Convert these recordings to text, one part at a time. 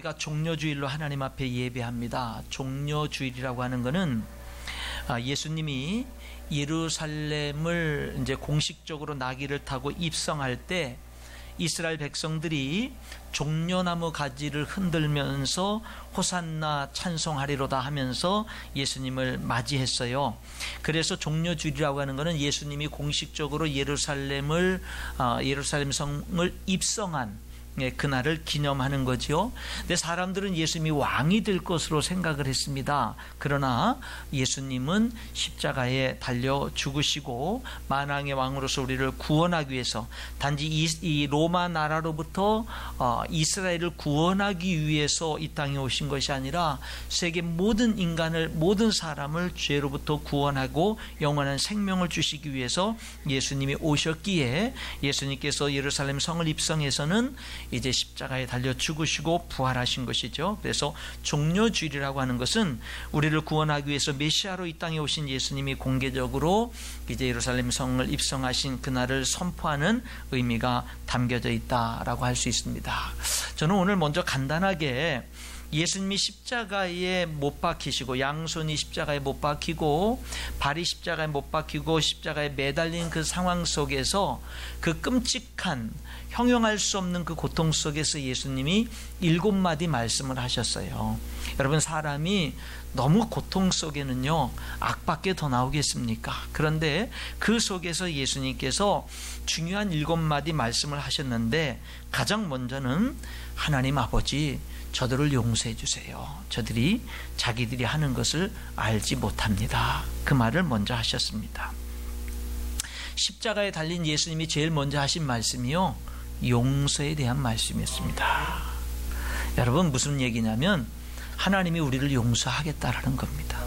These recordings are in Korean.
우리가 종려주일로 하나님 앞에 예배합니다. 종려주일이라고 하는 것은 예수님이 예루살렘을 이제 공식적으로 나귀를 타고 입성할 때 이스라엘 백성들이 종려나무 가지를 흔들면서 호산나 찬송하리로다 하면서 예수님을 맞이했어요. 그래서 종려주일이라고 하는 것은 예수님이 공식적으로 예루살렘 성을 입성한 그날을 기념하는 거죠. 근데 사람들은 예수님이 왕이 될 것으로 생각을 했습니다. 그러나 예수님은 십자가에 달려 죽으시고 만왕의 왕으로서 우리를 구원하기 위해서 단지 이 로마 나라로부터 이스라엘을 구원하기 위해서 이 땅에 오신 것이 아니라 세계 모든 인간을, 모든 사람을 죄로부터 구원하고 영원한 생명을 주시기 위해서 예수님이 오셨기에 예수님께서 예루살렘 성을 입성해서는 이제 십자가에 달려 죽으시고 부활하신 것이죠. 그래서 종려주일이라고 하는 것은 우리를 구원하기 위해서 메시아로 이 땅에 오신 예수님이 공개적으로 이제 예루살렘 성을 입성하신 그날을 선포하는 의미가 담겨져 있다라고 할 수 있습니다. 저는 오늘 먼저 간단하게 예수님이 십자가에 못 박히시고 양손이 십자가에 못 박히고 발이 십자가에 못 박히고 십자가에 매달린 그 상황 속에서 그 끔찍한 형용할 수 없는 그 고통 속에서 예수님이 7마디 말씀을 하셨어요. 여러분, 사람이 너무 고통 속에는요 악밖에 더 나오겠습니까? 그런데 그 속에서 예수님께서 중요한 7마디 말씀을 하셨는데 가장 먼저는 하나님 아버지, 저들을 용서해 주세요. 저들이 자기들이 하는 것을 알지 못합니다. 그 말을 먼저 하셨습니다. 십자가에 달린 예수님이 제일 먼저 하신 말씀이요, 용서에 대한 말씀이었습니다. 여러분, 무슨 얘기냐면 하나님이 우리를 용서하겠다라는 겁니다.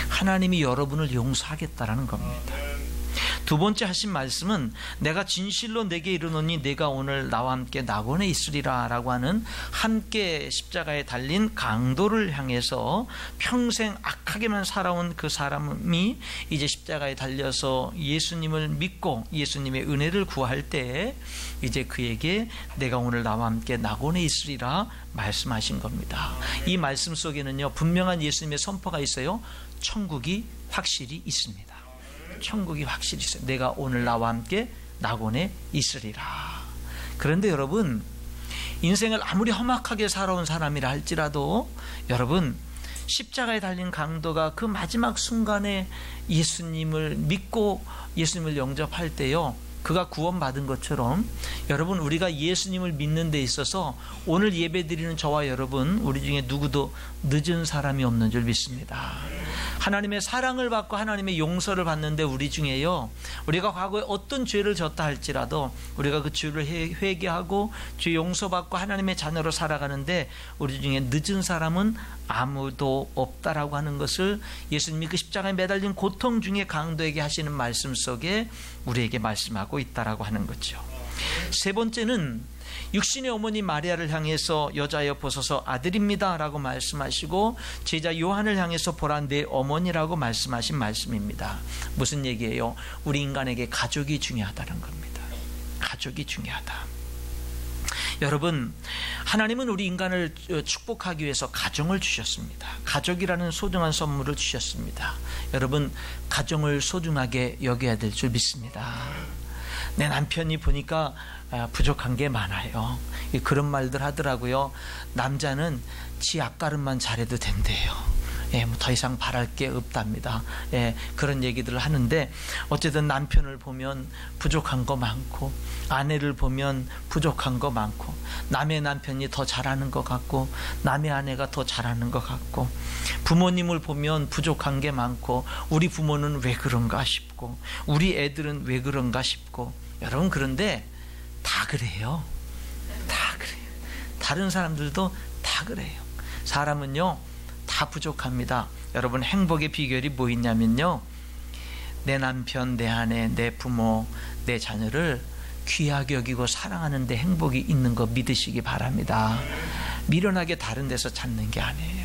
하나님이 여러분을 용서하겠다라는 겁니다. 두 번째 하신 말씀은 내가 진실로 내게 이르노니 내가 오늘 나와 함께 낙원에 있으리라 라고 하는 함께 십자가에 달린 강도를 향해서 평생 악하게만 살아온 그 사람이 이제 십자가에 달려서 예수님을 믿고 예수님의 은혜를 구할 때 이제 그에게 내가 오늘 나와 함께 낙원에 있으리라 말씀하신 겁니다. 이 말씀 속에는요 분명한 예수님의 선포가 있어요. 천국이 확실히 있습니다. 천국이 확실히 있어요. 내가 오늘 나와 함께 낙원에 있으리라. 그런데 여러분, 인생을 아무리 험악하게 살아온 사람이라 할지라도 여러분, 십자가에 달린 강도가 그 마지막 순간에 예수님을 믿고 예수님을 영접할 때요, 그가 구원받은 것처럼 여러분, 우리가 예수님을 믿는 데 있어서 오늘 예배드리는 저와 여러분, 우리 중에 누구도 늦은 사람이 없는 줄 믿습니다. 하나님의 사랑을 받고 하나님의 용서를 받는데 우리 중에요, 우리가 과거에 어떤 죄를 졌다 할지라도 우리가 그 죄를 회개하고 죄 용서받고 하나님의 자녀로 살아가는데 우리 중에 늦은 사람은 아무도 없다라고 하는 것을 예수님이 그 십자가에 매달린 고통 중에 강도에게 하시는 말씀 속에 우리에게 말씀하고 있다라고 하는 거죠. 세 번째는 육신의 어머니 마리아를 향해서 여자여 보소서 아들입니다 라고 말씀하시고 제자 요한을 향해서 보라 내 어머니라고 말씀하신 말씀입니다. 무슨 얘기예요? 우리 인간에게 가족이 중요하다는 겁니다. 가족이 중요하다. 여러분, 하나님은 우리 인간을 축복하기 위해서 가정을 주셨습니다. 가족이라는 소중한 선물을 주셨습니다. 여러분, 가정을 소중하게 여겨야 될 줄 믿습니다. 내 남편이 보니까 부족한 게 많아요. 그런 말들 하더라고요. 남자는 지 앞가름만 잘해도 된대요. 뭐 더 이상 바랄 게 없답니다. 그런 얘기들을 하는데 어쨌든 남편을 보면 부족한 거 많고 아내를 보면 부족한 거 많고 남의 남편이 더 잘하는 것 같고 남의 아내가 더 잘하는 것 같고 부모님을 보면 부족한 게 많고 우리 부모는 왜 그런가 싶고 우리 애들은 왜 그런가 싶고 여러분, 그런데 다 그래요. 다 그래요. 다른 사람들도 다 그래요. 사람은요 다 부족합니다. 여러분, 행복의 비결이 뭐 있냐면요, 내 남편, 내 아내, 내 부모, 내 자녀를 귀하게 여기고 사랑하는 데 행복이 있는 거 믿으시기 바랍니다. 미련하게 다른 데서 찾는 게 아니에요.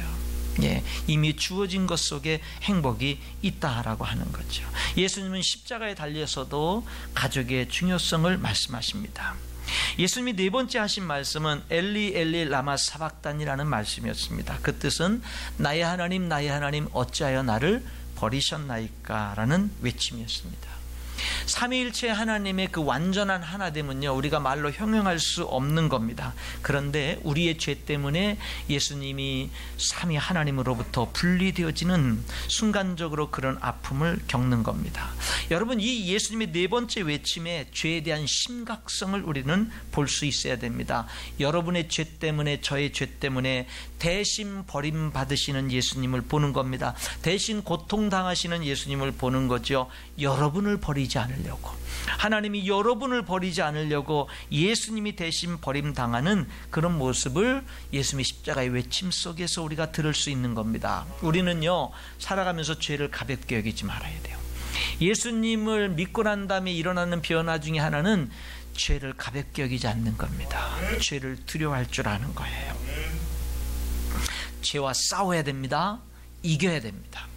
이미 주어진 것 속에 행복이 있다라고 하는 거죠. 예수님은 십자가에 달려서도 가족의 중요성을 말씀하십니다. 예수님이 네 번째 하신 말씀은 엘리 엘리 라마 사박단이라는 말씀이었습니다. 그 뜻은 나의 하나님 나의 하나님 어찌하여 나를 버리셨나이까 라는 외침이었습니다. 삼위일체 하나님의 그 완전한 하나됨은요, 우리가 말로 형용할 수 없는 겁니다. 그런데 우리의 죄 때문에 예수님이 삼위 하나님으로부터 분리되어지는 순간적으로 그런 아픔을 겪는 겁니다. 여러분, 이 예수님의 네 번째 외침에 죄에 대한 심각성을 우리는 볼 수 있어야 됩니다. 여러분의 죄 때문에, 저의 죄 때문에 대신 버림받으시는 예수님을 보는 겁니다. 대신 고통당하시는 예수님을 보는 거죠. 여러분을 버리지 않으려고, 하나님이 여러분을 버리지 않으려고 예수님이 대신 버림당하는 그런 모습을 예수님의 십자가의 외침 속에서 우리가 들을 수 있는 겁니다. 우리는요, 살아가면서 죄를 가볍게 여기지 말아야 돼요. 예수님을 믿고 난 다음에 일어나는 변화 중에 하나는 죄를 가볍게 여기지 않는 겁니다. 죄를 두려워할 줄 아는 거예요. 죄와 싸워야 됩니다. 이겨야 됩니다.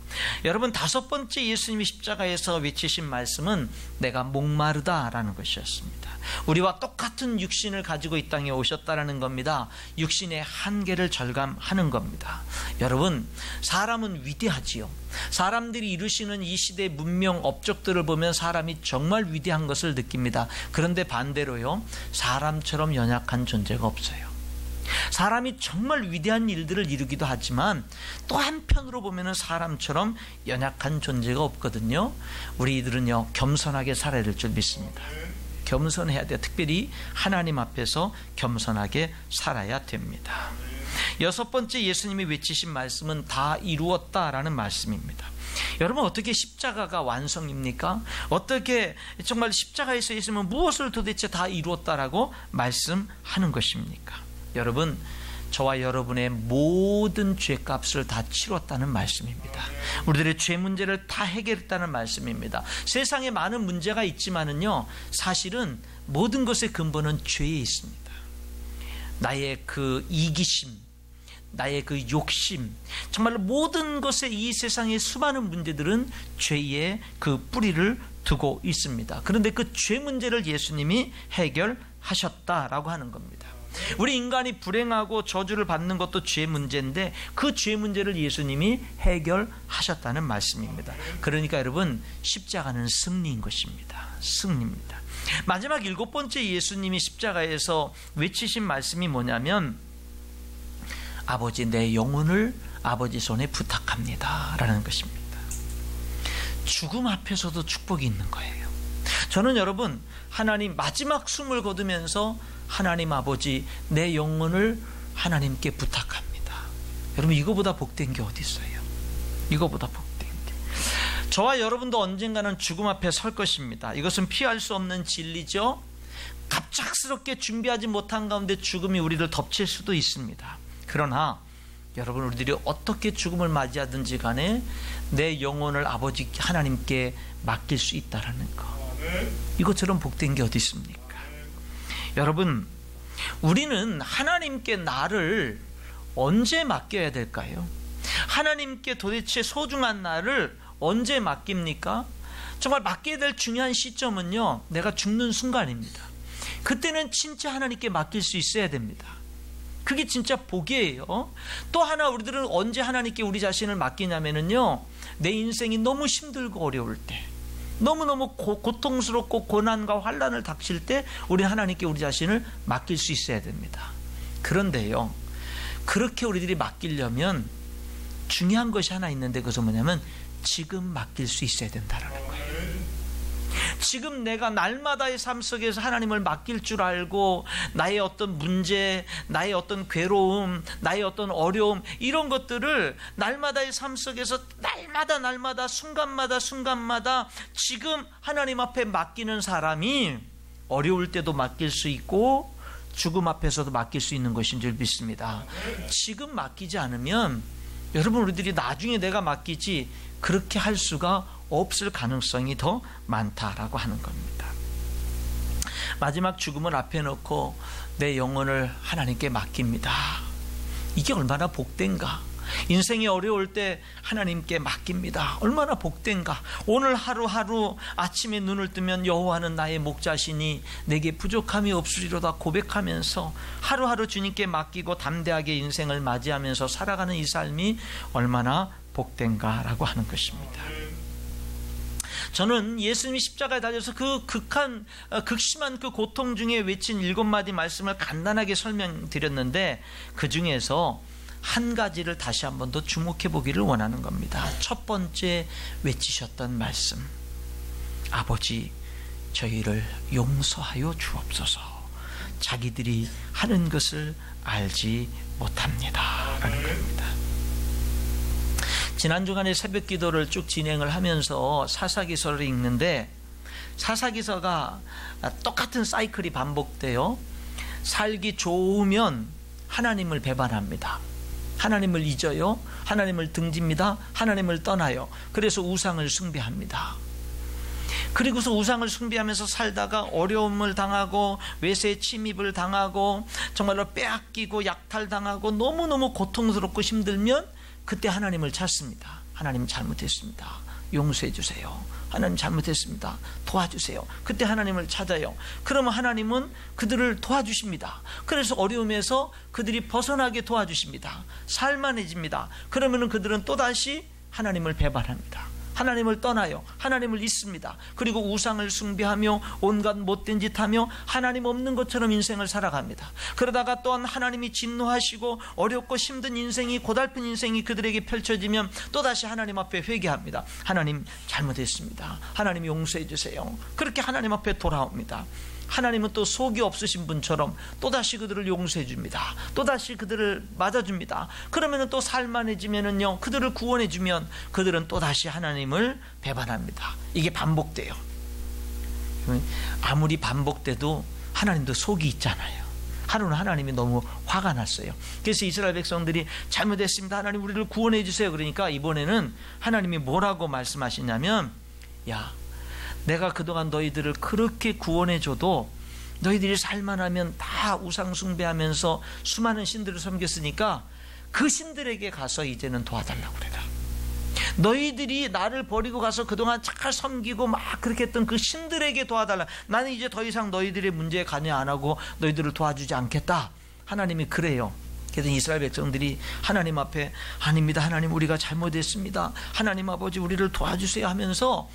여러분, 다섯 번째 예수님이 십자가에서 외치신 말씀은 내가 목마르다라는 것이었습니다. 우리와 똑같은 육신을 가지고 이 땅에 오셨다라는 겁니다. 육신의 한계를 절감하는 겁니다. 여러분, 사람은 위대하지요. 사람들이 이루시는 이 시대의 문명 업적들을 보면 사람이 정말 위대한 것을 느낍니다. 그런데 반대로요, 사람처럼 연약한 존재가 없어요. 사람이 정말 위대한 일들을 이루기도 하지만 또 한편으로 보면 사람처럼 연약한 존재가 없거든요. 우리들은요, 겸손하게 살아야 될 줄 믿습니다. 겸손해야 돼요. 특별히 하나님 앞에서 겸손하게 살아야 됩니다. 여섯 번째 예수님이 외치신 말씀은 다 이루었다라는 말씀입니다. 여러분, 어떻게 십자가가 완성입니까? 어떻게 정말 십자가에서 예수님은 무엇을 도대체 다 이루었다라고 말씀하는 것입니까? 여러분, 저와 여러분의 모든 죄값을 다 치렀다는 말씀입니다. 우리들의 죄 문제를 다 해결했다는 말씀입니다. 세상에 많은 문제가 있지만은요, 사실은 모든 것의 근본은 죄에 있습니다. 나의 그 이기심, 나의 그 욕심, 정말로 모든 것에 이 세상의 수많은 문제들은 죄의 그 뿌리를 두고 있습니다. 그런데 그 죄 문제를 예수님이 해결하셨다라고 하는 겁니다. 우리 인간이 불행하고 저주를 받는 것도 죄 문제인데 그 죄 문제를 예수님이 해결하셨다는 말씀입니다. 그러니까 여러분, 십자가는 승리인 것입니다. 승리입니다. 마지막 일곱 번째 예수님이 십자가에서 외치신 말씀이 뭐냐면, 아버지, 내 영혼을 아버지 손에 부탁합니다 라는 것입니다. 죽음 앞에서도 축복이 있는 거예요. 저는 여러분, 하나님 마지막 숨을 거두면서 하나님 아버지, 내 영혼을 하나님께 부탁합니다. 여러분, 이거보다 복된 게 어디 있어요? 이거보다 복된 게. 저와 여러분도 언젠가는 죽음 앞에 설 것입니다. 이것은 피할 수 없는 진리죠. 갑작스럽게 준비하지 못한 가운데 죽음이 우리를 덮칠 수도 있습니다. 그러나 여러분, 우리들이 어떻게 죽음을 맞이하든지 간에 내 영혼을 아버지 하나님께 맡길 수 있다라는 거, 이것처럼 복된 게 어디 있습니까? 여러분, 우리는 하나님께 나를 언제 맡겨야 될까요? 하나님께 도대체 소중한 나를 언제 맡깁니까? 정말 맡겨야 될 중요한 시점은요, 내가 죽는 순간입니다. 그때는 진짜 하나님께 맡길 수 있어야 됩니다. 그게 진짜 복이에요. 또 하나, 우리들은 언제 하나님께 우리 자신을 맡기냐면요, 내 인생이 너무 힘들고 어려울 때, 너무너무 고통스럽고 고난과 환난을 닥칠 때 우리 하나님께 우리 자신을 맡길 수 있어야 됩니다. 그런데요, 그렇게 우리들이 맡기려면 중요한 것이 하나 있는데, 그것은 뭐냐면 지금 맡길 수 있어야 된다는 거예요. 지금 내가 날마다의 삶 속에서 하나님을 맡길 줄 알고 나의 어떤 문제, 나의 어떤 괴로움, 나의 어떤 어려움, 이런 것들을 날마다의 삶 속에서 날마다 순간마다 지금 하나님 앞에 맡기는 사람이 어려울 때도 맡길 수 있고 죽음 앞에서도 맡길 수 있는 것인 줄 믿습니다. 지금 맡기지 않으면 여러분, 우리들이 나중에 내가 맡기지 그렇게 할 수가 없을 가능성이 더 많다라고 하는 겁니다. 마지막 죽음을 앞에 놓고 내 영혼을 하나님께 맡깁니다. 이게 얼마나 복된가. 인생이 어려울 때 하나님께 맡깁니다. 얼마나 복된가. 오늘 하루하루 아침에 눈을 뜨면 여호와는 나의 목자시니 내게 부족함이 없으리로다 고백하면서 하루하루 주님께 맡기고 담대하게 인생을 맞이하면서 살아가는 이 삶이 얼마나 복된가라고 하는 것입니다. 저는 예수님이 십자가에 달려서 그 극심한 그 고통 중에 외친 7마디 말씀을 간단하게 설명드렸는데, 그 중에서 한 가지를 다시 한 번 더 주목해 보기를 원하는 겁니다. 첫 번째 외치셨던 말씀, 아버지 저희를 용서하여 주옵소서, 자기들이 하는 것을 알지 못합니다 라는 겁니다. 지난 주간에 새벽 기도를 쭉 진행을 하면서 사사기서를 읽는데, 사사기서가 똑같은 사이클이 반복돼요. 살기 좋으면 하나님을 배반합니다. 하나님을 잊어요. 하나님을 등집니다. 하나님을 떠나요. 그래서 우상을 숭배합니다. 그리고서 우상을 숭배하면서 살다가 어려움을 당하고 외세의 침입을 당하고 정말로 빼앗기고 약탈당하고 너무너무 고통스럽고 힘들면 그때 하나님을 찾습니다. 하나님 잘못했습니다. 용서해 주세요. 하나님 잘못했습니다. 도와주세요. 그때 하나님을 찾아요. 그러면 하나님은 그들을 도와주십니다. 그래서 어려움에서 그들이 벗어나게 도와주십니다. 살만해집니다. 그러면 그들은 또다시 하나님을 배반합니다. 하나님을 떠나요. 하나님을 잊습니다. 그리고 우상을 숭배하며 온갖 못된 짓 하며 하나님 없는 것처럼 인생을 살아갑니다. 그러다가 또한 하나님이 진노하시고 어렵고 힘든 인생이, 고달픈 인생이 그들에게 펼쳐지면 또다시 하나님 앞에 회개합니다. 하나님 잘못했습니다. 하나님 용서해 주세요. 그렇게 하나님 앞에 돌아옵니다. 하나님은 또 속이 없으신 분처럼 또다시 그들을 용서해 줍니다. 또다시 그들을 맞아줍니다. 그러면 또 살만해지면은요, 그들을 구원해 주면 그들은 또다시 하나님을 배반합니다. 이게 반복돼요. 아무리 반복돼도 하나님도 속이 있잖아요. 하루는 하나님이 너무 화가 났어요. 그래서 이스라엘 백성들이 잘못했습니다. 하나님 우리를 구원해 주세요. 그러니까 이번에는 하나님이 뭐라고 말씀하시냐면, 야, 내가 그동안 너희들을 그렇게 구원해줘도 너희들이 살만하면 다 우상 숭배하면서 수많은 신들을 섬겼으니까 그 신들에게 가서 이제는 도와달라고 그래라. 너희들이 나를 버리고 가서 그동안 잘 섬기고 막 그렇게 했던 그 신들에게 도와달라. 나는 이제 더 이상 너희들의 문제에 관여 안 하고 너희들을 도와주지 않겠다. 하나님이 그래요. 그래서 이스라엘 백성들이 하나님 앞에, 아닙니다 하나님 우리가 잘못했습니다. 하나님 아버지 우리를 도와주세요 하면서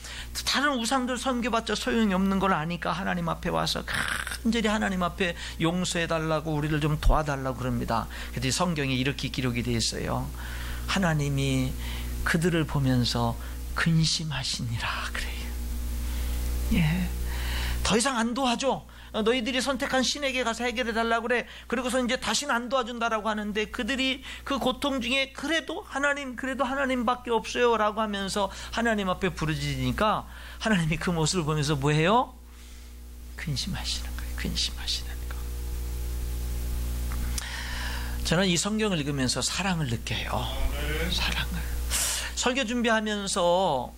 다른 우상들 섬겨봤자 소용이 없는 걸 아니까 하나님 앞에 와서 간절히 하나님 앞에 용서해달라고, 우리를 좀 도와달라고 그럽니다. 그래서 성경에 이렇게 기록이 되어 있어요. 하나님이 그들을 보면서 근심하시니라 그래요. 예, 더 이상 안 도와줘. 너희들이 선택한 신에게 가서 해결해 달라고 그래. 그리고서 이제 다시는 안 도와준다라고 하는데, 그들이 그 고통 중에 그래도 하나님밖에 없어요 라고 하면서 하나님 앞에 부르짖으니까 하나님이 그 모습을 보면서 뭐해요? 근심하시는 거예요. 근심하시는 거. 저는 이 성경을 읽으면서 사랑을 느껴요. 사랑을. 설교 준비하면서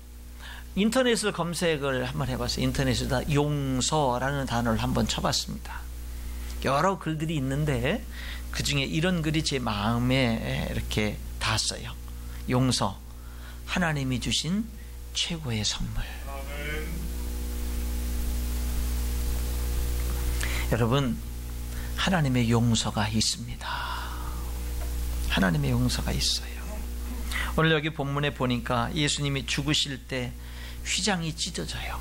인터넷을 검색을 한번 해봤어요. 인터넷에다 용서라는 단어를 한번 쳐봤습니다. 여러 글들이 있는데 그 중에 이런 글이 제 마음에 이렇게 닿았어요. 용서, 하나님이 주신 최고의 선물. 여러분, 하나님의 용서가 있습니다. 하나님의 용서가 있어요. 오늘 여기 본문에 보니까 예수님이 죽으실 때 휘장이 찢어져요.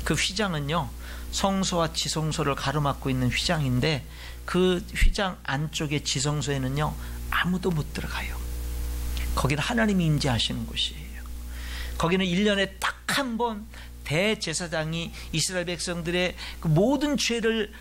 그 휘장은요, 성소와 지성소를 가로막고 있는 휘장인데 그 휘장 안쪽에 지성소에는요 아무도 못 들어가요. 거기는 하나님이 임재하시는 곳이에요. 거기는 1년에 딱 한 번 대제사장이 이스라엘 백성들의 그 모든 죄를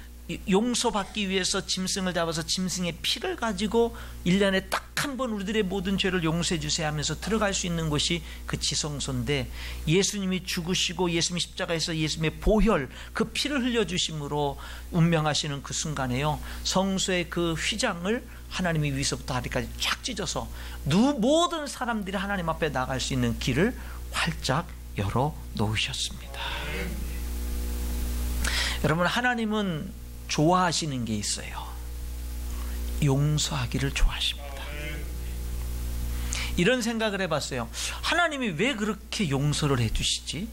용서받기 위해서 짐승을 잡아서 짐승의 피를 가지고 1년에 딱 한 번 우리들의 모든 죄를 용서해 주세요 하면서 들어갈 수 있는 곳이 그 지성소인데, 예수님이 죽으시고 예수님이 십자가에서 예수님의 보혈, 그 피를 흘려주심으로 운명하시는 그 순간에요, 성소의 그 휘장을 하나님이 위서부터 아래까지 쫙 찢어서 모든 사람들이 하나님 앞에 나갈 수 있는 길을 활짝 열어 놓으셨습니다. 여러분, 하나님은 좋아하시는 게 있어요. 용서하기를 좋아하십니다. 이런 생각을 해봤어요. 하나님이 왜 그렇게 용서를 해주시지?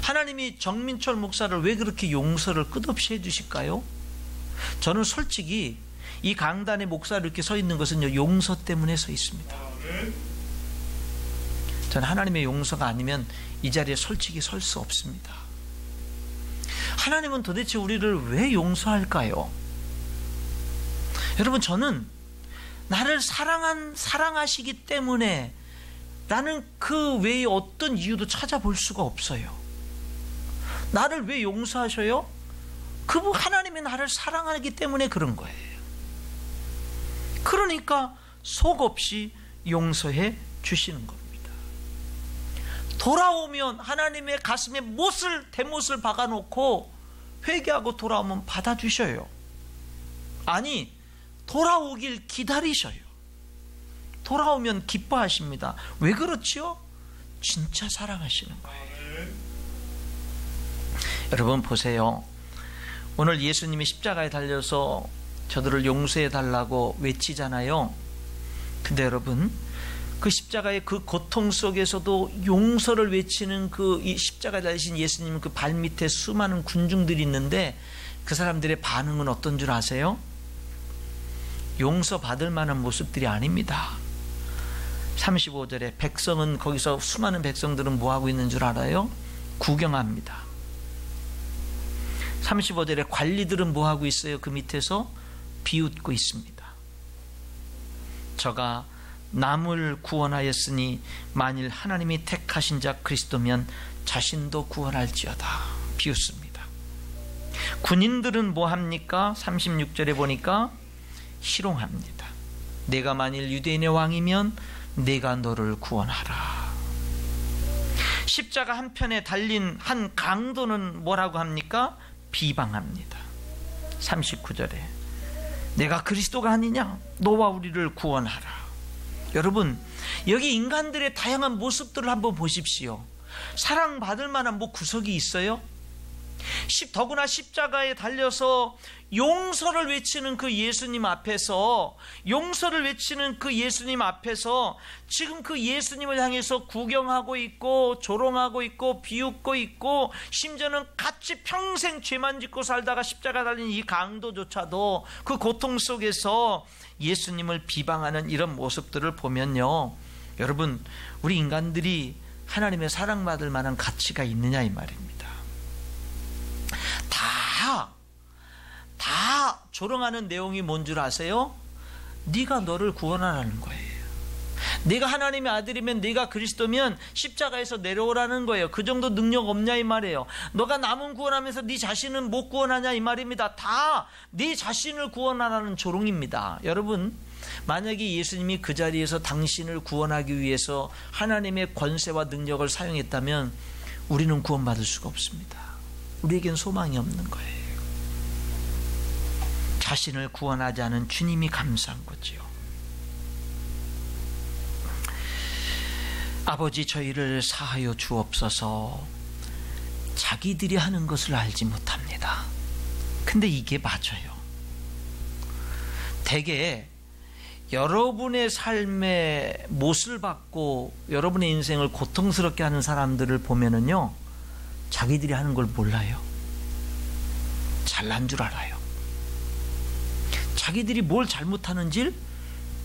하나님이 정민철 목사를 왜 그렇게 용서를 끝없이 해주실까요? 저는 솔직히 이 강단의 목사로 이렇게 서 있는 것은 용서 때문에 서 있습니다. 저는 하나님의 용서가 아니면 이 자리에 솔직히 설 수 없습니다. 하나님은 도대체 우리를 왜 용서할까요? 여러분, 저는 나를 사랑하시기 때문에 나는 그 외에 어떤 이유도 찾아볼 수가 없어요. 나를 왜 용서하셔요? 그분 하나님이 나를 사랑하기 때문에 그런 거예요. 그러니까 속없이 용서해 주시는 겁니다. 돌아오면 하나님의 가슴에 대못을 박아놓고 회개하고 돌아오면 받아주셔요. 아니, 돌아오길 기다리셔요. 돌아오면 기뻐하십니다. 왜 그렇지요? 진짜 사랑하시는 거예요. 여러분 보세요. 오늘 예수님이 십자가에 달려서 저들을 용서해 달라고 외치잖아요. 근데 여러분, 그 십자가의 그 고통 속에서도 용서를 외치는 이 십자가에 달리신 예수님 그 발밑에 수많은 군중들이 있는데 그 사람들의 반응은 어떤 줄 아세요? 용서받을 만한 모습들이 아닙니다. 35절에 백성은, 거기서 수많은 백성들은 뭐하고 있는 줄 알아요? 구경합니다. 35절에 관리들은 뭐하고 있어요? 그 밑에서 비웃고 있습니다. 저가 남을 구원하였으니 만일 하나님이 택하신 자 그리스도면 자신도 구원할지어다. 비웃습니다. 군인들은 뭐합니까? 36절에 보니까 희롱합니다. 내가 만일 유대인의 왕이면 내가 너를 구원하라. 십자가 한편에 달린 한 강도는 뭐라고 합니까? 비방합니다. 39절에 내가 그리스도가 아니냐? 너와 우리를 구원하라. 여러분, 여기 인간들의 다양한 모습들을 한번 보십시오. 사랑받을 만한 구석이 있어요? 더구나 십자가에 달려서 용서를 외치는 그 예수님 앞에서, 지금 그 예수님을 향해서 구경하고 있고 조롱하고 있고 비웃고 있고, 심지어는 같이 평생 죄만 짓고 살다가 십자가 달린 이 강도조차도 그 고통 속에서 예수님을 비방하는 이런 모습들을 보면요, 여러분, 우리 인간들이 하나님의 사랑받을 만한 가치가 있느냐 이 말입니다. 다 조롱하는 내용이 뭔 줄 아세요? 네가 너를 구원하라는 거예요. 네가 하나님의 아들이면, 네가 그리스도면 십자가에서 내려오라는 거예요. 그 정도 능력 없냐 이 말이에요. 너가 남은 구원하면서 네 자신은 못 구원하냐 이 말입니다. 다 네 자신을 구원하라는 조롱입니다. 여러분, 만약에 예수님이 그 자리에서 당신을 구원하기 위해서 하나님의 권세와 능력을 사용했다면 우리는 구원받을 수가 없습니다. 우리에겐 소망이 없는 거예요. 자신을 구원하지 않은 주님이 감사한 거지요. 아버지, 저희를 사하여 주옵소서. 자기들이 하는 것을 알지 못합니다. 근데 이게 맞아요. 대개 여러분의 삶에 못을 받고 여러분의 인생을 고통스럽게 하는 사람들을 보면은요, 자기들이 하는 걸 몰라요. 잘난 줄 알아요. 자기들이 뭘 잘못하는지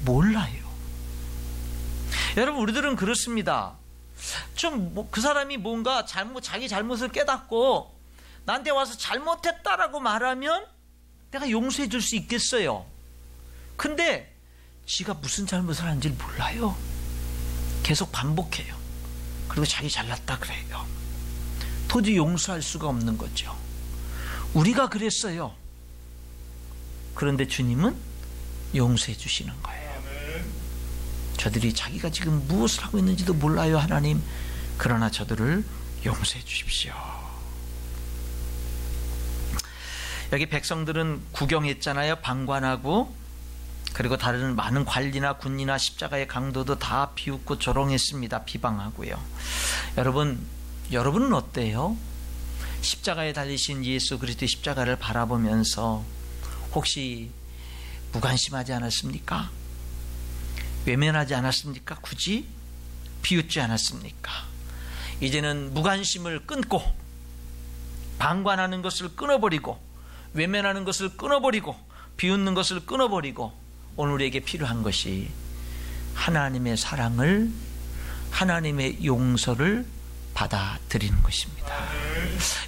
몰라요. 여러분, 우리들은 그렇습니다. 그 사람이 뭔가 자기 잘못을 깨닫고 나한테 와서 잘못했다라고 말하면 내가 용서해 줄 수 있겠어요. 근데 지가 무슨 잘못을 하는지 몰라요. 계속 반복해요. 그리고 자기 잘났다 그래요. 도저히 용서할 수가 없는 거죠. 우리가 그랬어요. 그런데 주님은 용서해 주시는 거예요. 저들이 자기가 지금 무엇을 하고 있는지도 몰라요, 하나님. 그러나 저들을 용서해 주십시오. 여기 백성들은 구경했잖아요. 방관하고, 그리고 다른 많은 관리나 군이나 십자가의 강도도 다 비웃고 조롱했습니다. 비방하고요. 여러분은 어때요? 십자가에 달리신 예수 그리스도의 십자가를 바라보면서 혹시 무관심하지 않았습니까? 외면하지 않았습니까? 굳이 비웃지 않았습니까? 이제는 무관심을 끊고 방관하는 것을 끊어버리고 외면하는 것을 끊어버리고 비웃는 것을 끊어버리고 오늘 우리에게 필요한 것이 하나님의 사랑을, 하나님의 용서를 받아들이는 것입니다.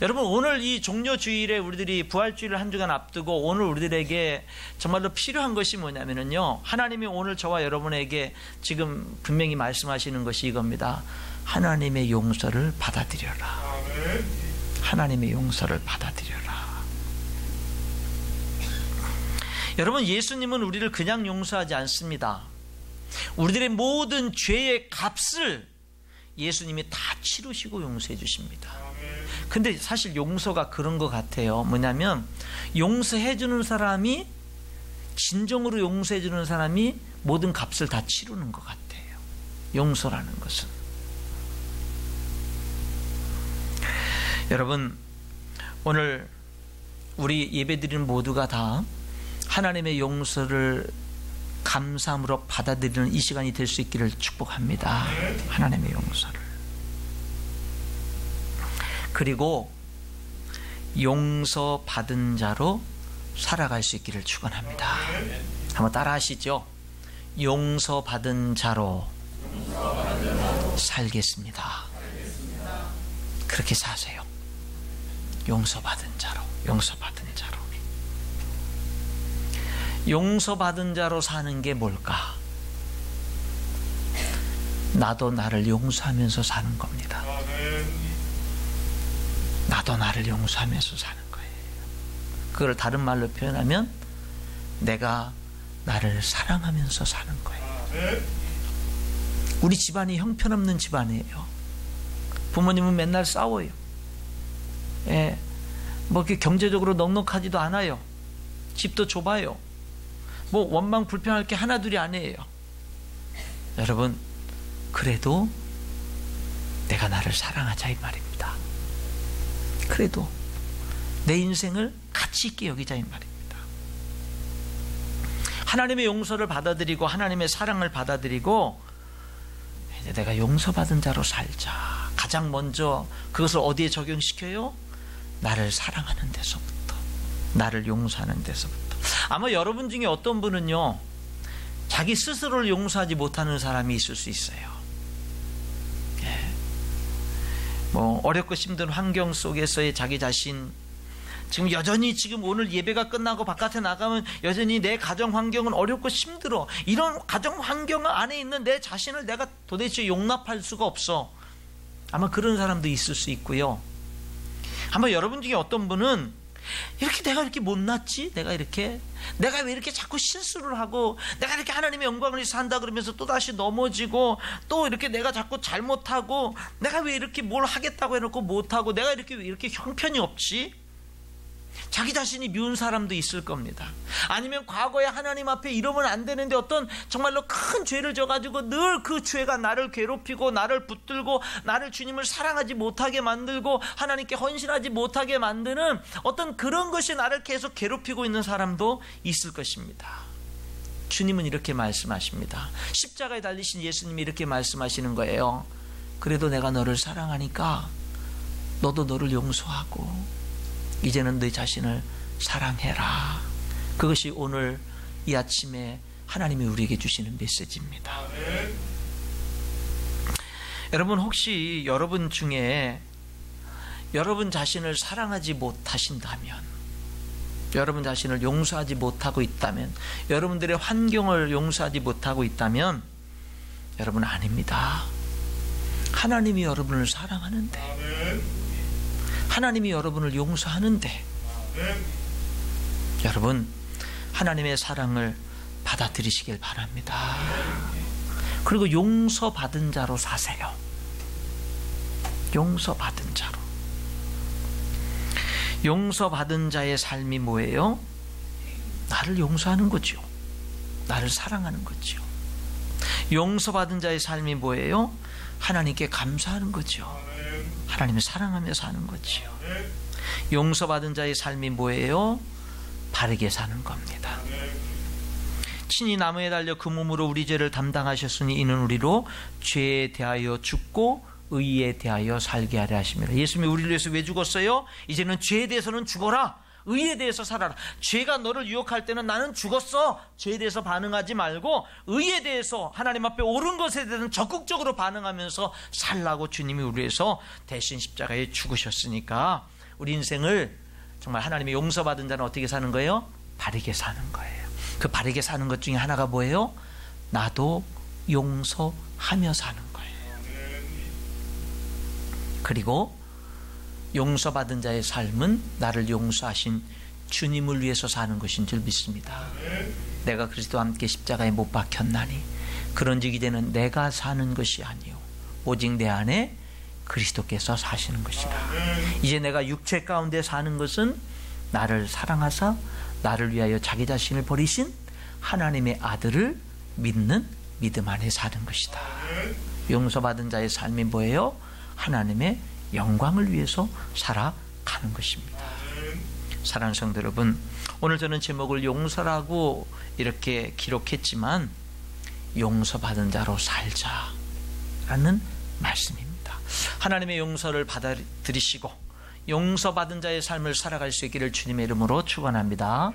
여러분, 오늘 이 종료주일에 우리들이 부활주일을 한 주간 앞두고 오늘 우리들에게 정말로 필요한 것이 뭐냐면요, 하나님이 오늘 저와 여러분에게 지금 분명히 말씀하시는 것이 이겁니다. 하나님의 용서를 받아들여라. 하나님의 용서를 받아들여라. 여러분, 예수님은 우리를 그냥 용서하지 않습니다. 우리들의 모든 죄의 값을 예수님이 다 치르시고 용서해 주십니다. 근데 사실 용서가 그런 것 같아요. 뭐냐면 용서해 주는 사람이, 진정으로 용서해 주는 사람이 모든 값을 다 치르는 것 같아요. 용서라는 것은. 여러분, 오늘 우리 예배드리는 모두가 다 하나님의 용서를 감사함으로 받아들이는 이 시간이 될 수 있기를 축복합니다. 하나님의 용서를. 그리고 용서받은 자로 살아갈 수 있기를 축원합니다. 한번 따라 하시죠. 용서받은 자로 살겠습니다. 그렇게 사세요. 용서받은 자로, 용서받은 자로. 용서받은 자로 사는 게 뭘까? 나도 나를 용서하면서 사는 겁니다. 나도 나를 용서하면서 사는 거예요. 그걸 다른 말로 표현하면 내가 나를 사랑하면서 사는 거예요. 우리 집안이 형편없는 집안이에요. 부모님은 맨날 싸워요. 예, 뭐 이렇게 경제적으로 넉넉하지도 않아요. 집도 좁아요. 뭐 원망 불평할 게 하나둘이 아니에요. 여러분, 그래도 내가 나를 사랑하자 이 말입니다. 그래도 내 인생을 가치 있게 여기자 이 말입니다. 하나님의 용서를 받아들이고 하나님의 사랑을 받아들이고 이제 내가 용서받은 자로 살자. 가장 먼저 그것을 어디에 적용시켜요? 나를 사랑하는 데서부터, 나를 용서하는 데서부터. 아마 여러분 중에 어떤 분은요, 자기 스스로를 용서하지 못하는 사람이 있을 수 있어요. 예. 뭐 어렵고 힘든 환경 속에서의 자기 자신, 지금 여전히 지금 오늘 예배가 끝나고 바깥에 나가면 여전히 내 가정 환경은 어렵고 힘들어. 이런 가정 환경 안에 있는 내 자신을 내가 도대체 용납할 수가 없어. 아마 그런 사람도 있을 수 있고요. 아마 여러분 중에 어떤 분은 이렇게 내가 이렇게 못났지? 내가 왜 이렇게 자꾸 실수를 하고 내가 이렇게 하나님의 영광을 위해서 산다 그러면서 또다시 넘어지고 또 이렇게 내가 자꾸 잘못하고 내가 왜 이렇게 뭘 하겠다고 해놓고 못하고 내가 왜 이렇게 형편이 없지? 자기 자신이 미운 사람도 있을 겁니다. 아니면 과거에 하나님 앞에 이러면 안 되는데 어떤 정말로 큰 죄를 져가지고 늘 그 죄가 나를 괴롭히고 나를 붙들고 나를 주님을 사랑하지 못하게 만들고 하나님께 헌신하지 못하게 만드는 어떤 그런 것이 나를 계속 괴롭히고 있는 사람도 있을 것입니다. 주님은 이렇게 말씀하십니다. 십자가에 달리신 예수님이 이렇게 말씀하시는 거예요. 그래도 내가 너를 사랑하니까 너도 너를 용서하고 이제는 너 자신을 사랑해라. 그것이 오늘 이 아침에 하나님이 우리에게 주시는 메시지입니다. 여러분, 혹시 여러분 중에 여러분 자신을 사랑하지 못하신다면, 여러분 자신을 용서하지 못하고 있다면, 여러분들의 환경을 용서하지 못하고 있다면 여러분 아닙니다. 하나님이 여러분을 사랑하는데, 하나님이 여러분을 용서하는데 여러분 하나님의 사랑을 받아들이시길 바랍니다. 그리고 용서받은 자로 사세요. 용서받은 자로. 용서받은 자의 삶이 뭐예요? 나를 용서하는 거죠. 나를 사랑하는 거죠. 용서받은 자의 삶이 뭐예요? 하나님께 감사하는 거죠. 하나님을 사랑하며 사는 거죠. 용서받은 자의 삶이 뭐예요? 바르게 사는 겁니다. 친히 나무에 달려 그 몸으로 우리 죄를 담당하셨으니 이는 우리로 죄에 대하여 죽고 의에 대하여 살게 하려 하십니다. 예수님이 우리를 위해서 왜 죽었어요? 이제는 죄에 대해서는 죽어라, 의에 대해서 살아라. 죄가 너를 유혹할 때는 나는 죽었어, 죄에 대해서 반응하지 말고 의에 대해서 하나님 앞에 옳은 것에 대해서는 적극적으로 반응하면서 살라고 주님이 우리 위해서 대신 십자가에 죽으셨으니까 우리 인생을 정말 하나님의 용서받은 자는 어떻게 사는 거예요? 바르게 사는 거예요. 그 바르게 사는 것 중에 하나가 뭐예요? 나도 용서하며 사는 거예요. 그리고 용서받은 자의 삶은 나를 용서하신 주님을 위해서 사는 것인 줄 믿습니다. 내가 그리스도와 함께 십자가에 못 박혔나니 그런즉 이제는 내가 사는 것이 아니요 오직 내 안에 그리스도께서 사시는 것이다. 이제 내가 육체 가운데 사는 것은 나를 사랑하사 나를 위하여 자기 자신을 버리신 하나님의 아들을 믿는 믿음 안에 사는 것이다. 용서받은 자의 삶이 뭐예요? 하나님의 영광을 위해서 살아가는 것입니다. 사랑하는 성도 여러분, 오늘 저는 제목을 용서라고 이렇게 기록했지만 용서받은 자로 살자라는 말씀입니다. 하나님의 용서를 받아들이시고 용서받은 자의 삶을 살아갈 수 있기를 주님의 이름으로 축원합니다.